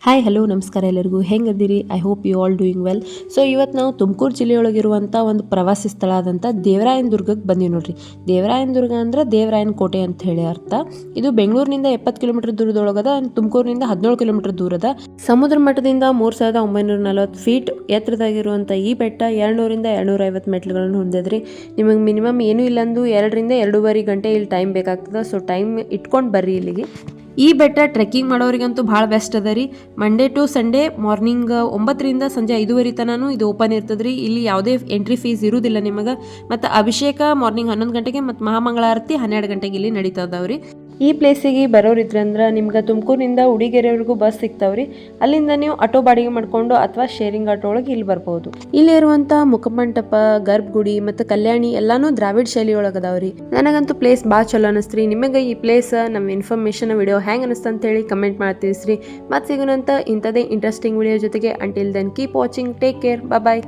Hi hello ನಮಸ್ಕಾರ ಎಲ್ಲರಿಗೂ ಹೆಂಗದಿರಿ. I hope you all doing well. So ಇವತ್ತು ನಾವು ತುಮಕೂರು ಜಿಲ್ಲೆಯೊಳಗಿರುವಂಥ ಒಂದು ಪ್ರವಾಸಿ ಸ್ಥಳ ಆದಂಥ ದೇವರಾಯನ ದುರ್ಗಕ್ಕೆ ಬಂದೀವಿ ನೋಡ್ರಿ. ದೇವರಾಯನ ದುರ್ಗ ಅಂದ್ರೆ ದೇವರಾಯನ ಕೋಟೆ ಅಂತ ಹೇಳಿ ಅರ್ಥ. ಇದು ಬೆಂಗಳೂರಿನಿಂದ 70 ಕಿಲೋಮೀಟರ್ ದೂರದೊಳಗದ, ತುಮಕೂರಿನಿಂದ 17 ಕಿಲೋಮೀಟರ್ ದೂರದ. ಸಮುದ್ರ ಮಟ್ಟದಿಂದ 3940 ಫೀಟ್ ಎತ್ತರದಾಗಿರುವಂಥ ಈ ಬೆಟ್ಟ 200ರಿಂದ 250 ಮೆಟ್ಲುಗಳನ್ನು ಹೊಂದಿದ್ರಿ. ನಿಮಗೆ ಮಿನಿಮಮ್ ಏನೂ ಇಲ್ಲಂದು 2ರಿಂದ 2.5 ಗಂಟೆ ಇಲ್ಲಿ ಟೈಮ್ ಬೇಕಾಗ್ತದೆ. ಸೊ ಟೈಮ್ ಇಟ್ಕೊಂಡು ಬರ್ರಿ ಇಲ್ಲಿಗೆ. ಈ ಬೆಟ್ಟ ಟ್ರೆಕ್ಕಿಂಗ್ ಮಾಡೋರಿಗಂತೂ ಭಾಳ ಬೆಸ್ಟ್ ಅದ ರೀ. ಮಂಡೇ ಟು ಸಂಡೇ ಮಾರ್ನಿಂಗ್ 9ರಿಂದ ಸಂಜೆ 5:30 ತನೂ ಇದು ಓಪನ್ ಇರ್ತದೆ ರೀ. ಇಲ್ಲಿ ಯಾವುದೇ ಎಂಟ್ರಿ ಫೀಸ್ ಇರುವುದಿಲ್ಲ ನಿಮಗೆ. ಮತ್ತು ಅಭಿಷೇಕ ಮಾರ್ನಿಂಗ್ 11 ಗಂಟೆಗೆ ಮತ್ತು ಮಹಾಮಂಗಳಾರತಿ 12 ಗಂಟೆಗೆ ಇಲ್ಲಿ ನಡೀತದವ್ರಿ. ಈ ಪ್ಲೇಸಿಗೆ ಬರೋರಿದ್ರಂದ್ರೆ ನಿಮ್ಗೆ ತುಮಕೂರಿನಿಂದ ಉಡಿಗೆರೆವರೆಗೂ ಬಸ್ ಸಿಗ್ತಾವ್ರಿ. ಅಲ್ಲಿಂದ ನೀವು ಆಟೋ ಬಾಡಿಗೆ ಮಾಡ್ಕೊಂಡು ಅಥವಾ ಶೇರಿಂಗ್ ಆಟೋ ಒಳಗೆ ಇಲ್ಲಿ ಬರ್ಬೋದು. ಇಲ್ಲಿ ಇರುವಂಥ ಮುಖಮಂಟಪ, ಗರ್ಭಗುಡಿ ಮತ್ತು ಕಲ್ಯಾಣಿ ಎಲ್ಲಾನು ದ್ರಾವಿಡ್ ಶೈಲಿ ಒಳಗದಾವ್ರಿ. ನನಗಂತೂ ಪ್ಲೇಸ್ ಭಾಳ ಚಲೋ ಅನಿಸ್ತ್ರಿ. ನಿಮಗೆ ಈ ಪ್ಲೇಸ್ ನಮ್ಮ ಇನ್ಫಾರ್ಮೇಷನ್ ವಿಡಿಯೋ ಹೆಂಗೆ ಅನಿಸ್ತು ಅಂತೇಳಿ ಕಮೆಂಟ್ ಮಾಡ್ತೀವಿ. ಮತ್ತೆ ಸಿಗೋಣಂತ ಇಂಥದೇ ಇಂಟ್ರೆಸ್ಟಿಂಗ್ ವಿಡಿಯೋ ಜೊತೆಗೆ. Until then keep watching, take care, ಬಾಯ್.